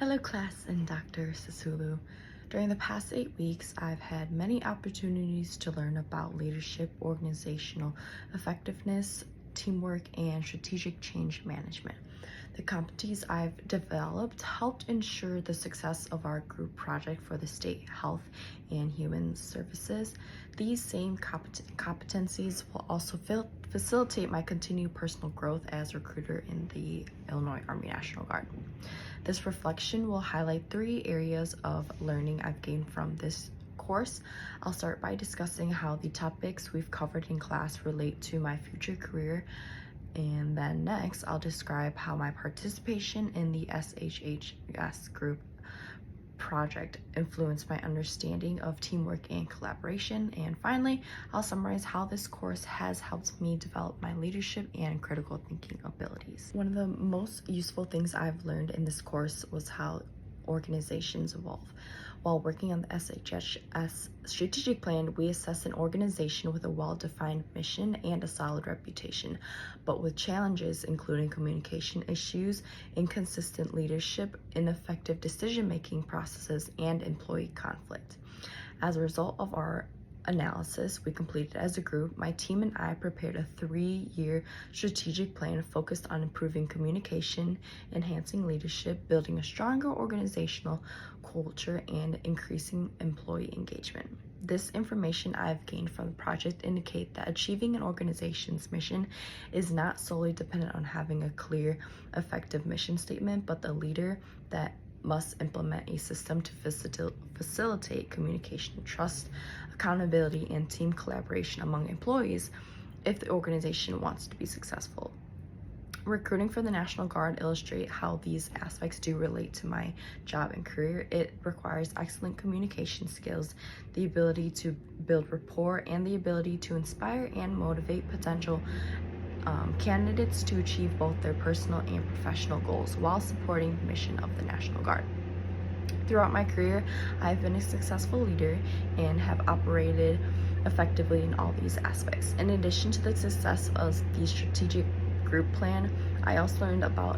Hello class and Dr. Sasulu. During the past 8 weeks, I've had many opportunities to learn about leadership, organizational effectiveness, teamwork, and strategic change management. The competencies I've developed helped ensure the success of our group project for the State Health and Human Services. These same competencies will also facilitate my continued personal growth as a recruiter in the Illinois Army National Guard. This reflection will highlight 3 areas of learning I've gained from this course. I'll start by discussing how the topics we've covered in class relate to my future career, and then next I'll describe how my participation in the SHHS group project influenced my understanding of teamwork and collaboration. And finally, I'll summarize how this course has helped me develop my leadership and critical thinking abilities. One of the most useful things I've learned in this course was how organizations evolve. While working on the SHHS strategic plan, we assess an organization with a well-defined mission and a solid reputation, but with challenges including communication issues, inconsistent leadership, ineffective decision-making processes, and employee conflict. As a result of our analysis we completed as a group, my team and I prepared a 3-year strategic plan focused on improving communication, enhancing leadership, building a stronger organizational culture, and increasing employee engagement. This information I've gained from the project indicate that achieving an organization's mission is not solely dependent on having a clear, effective mission statement, but the leader that must implement a system to facilitate communication, trust, accountability, and team collaboration among employees if the organization wants to be successful. Recruiting for the National Guard illustrate how these aspects do relate to my job and career. It requires excellent communication skills, the ability to build rapport, and the ability to inspire and motivate potential candidates to achieve both their personal and professional goals while supporting the mission of the National Guard. Throughout my career, I've been a successful leader and have operated effectively in all these aspects. In addition to the success of the strategic group plan, I also learned about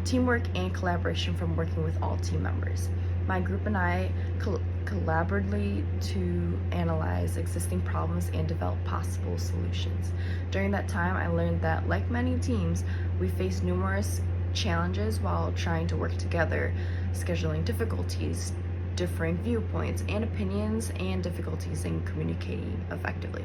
teamwork and collaboration from working with all team members. My group and I collaboratively to analyze existing problems and develop possible solutions. During that time, I learned that, like many teams, we face numerous challenges while trying to work together, scheduling difficulties, differing viewpoints and opinions, and difficulties in communicating effectively.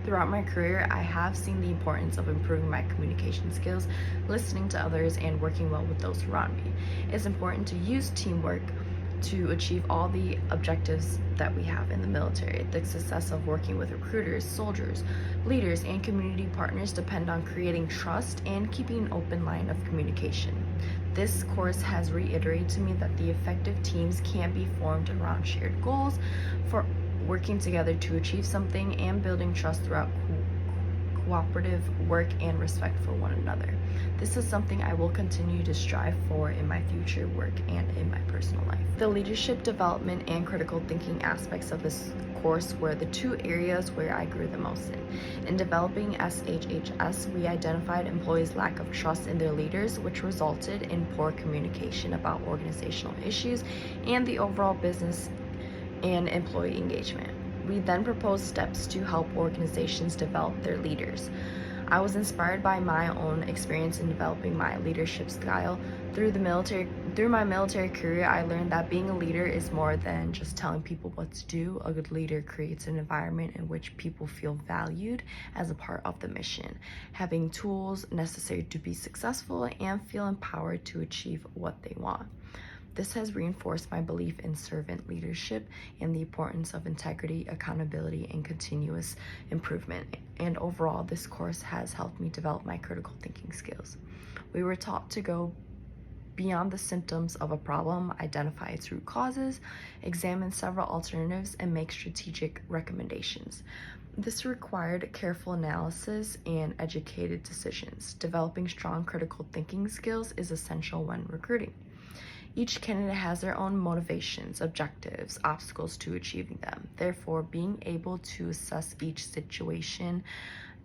Throughout my career, I have seen the importance of improving my communication skills, listening to others, and working well with those around me. It's important to use teamwork to achieve all the objectives that we have in the military. The success of working with recruiters, soldiers, leaders, and community partners depend on creating trust and keeping an open line of communication. This course has reiterated to me that the effective teams can be formed around shared goals for working together to achieve something and building trust throughout cooperative work and respect for one another. This is something I will continue to strive for in my future work and in my personal life. The leadership development and critical thinking aspects of this course were the 2 areas where I grew the most in. In developing SHHS, we identified employees' lack of trust in their leaders, which resulted in poor communication about organizational issues and the overall business and employee engagement. We then proposed steps to help organizations develop their leaders. I was inspired by my own experience in developing my leadership style. Through my military career, I learned that being a leader is more than just telling people what to do. A good leader creates an environment in which people feel valued as a part of the mission, having tools necessary to be successful and feel empowered to achieve what they want. This has reinforced my belief in servant leadership and the importance of integrity, accountability, and continuous improvement. And overall, this course has helped me develop my critical thinking skills. We were taught to go beyond the symptoms of a problem, identify its root causes, examine several alternatives, and make strategic recommendations. This required careful analysis and educated decisions. Developing strong critical thinking skills is essential when recruiting. Each candidate has their own motivations, objectives, obstacles to achieving them. Therefore, being able to assess each situation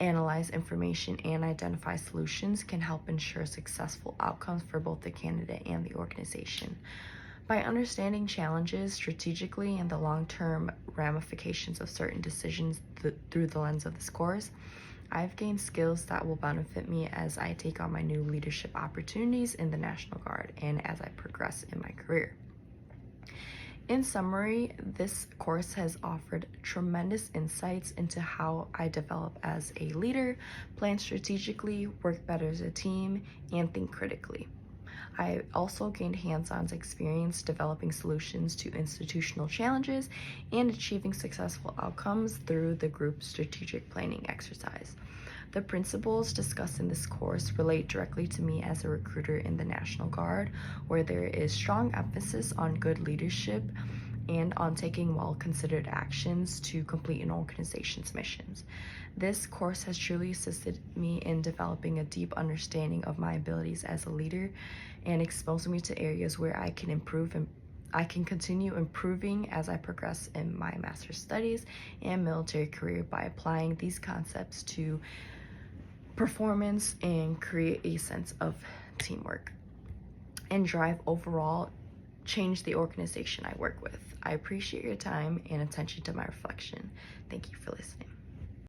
analyze information, and identify solutions can help ensure successful outcomes for both the candidate and the organization. By understanding challenges strategically and the long-term ramifications of certain decisions through the lens of this course, I've gained skills that will benefit me as I take on my new leadership opportunities in the National Guard and as I progress in my career. In summary, this course has offered tremendous insights into how I develop as a leader, plan strategically, work better as a team, and think critically. I also gained hands-on experience developing solutions to institutional challenges and achieving successful outcomes through the group strategic planning exercise. The principles discussed in this course relate directly to me as a recruiter in the National Guard, where there is strong emphasis on good leadership and on taking well-considered actions to complete an organization's missions. This course has truly assisted me in developing a deep understanding of my abilities as a leader and exposing me to areas where I can improve and I can continue improving as I progress in my master's studies and military career by applying these concepts to performance and create a sense of teamwork and drive overall change the organization I work with. I appreciate your time and attention to my reflection. Thank you for listening.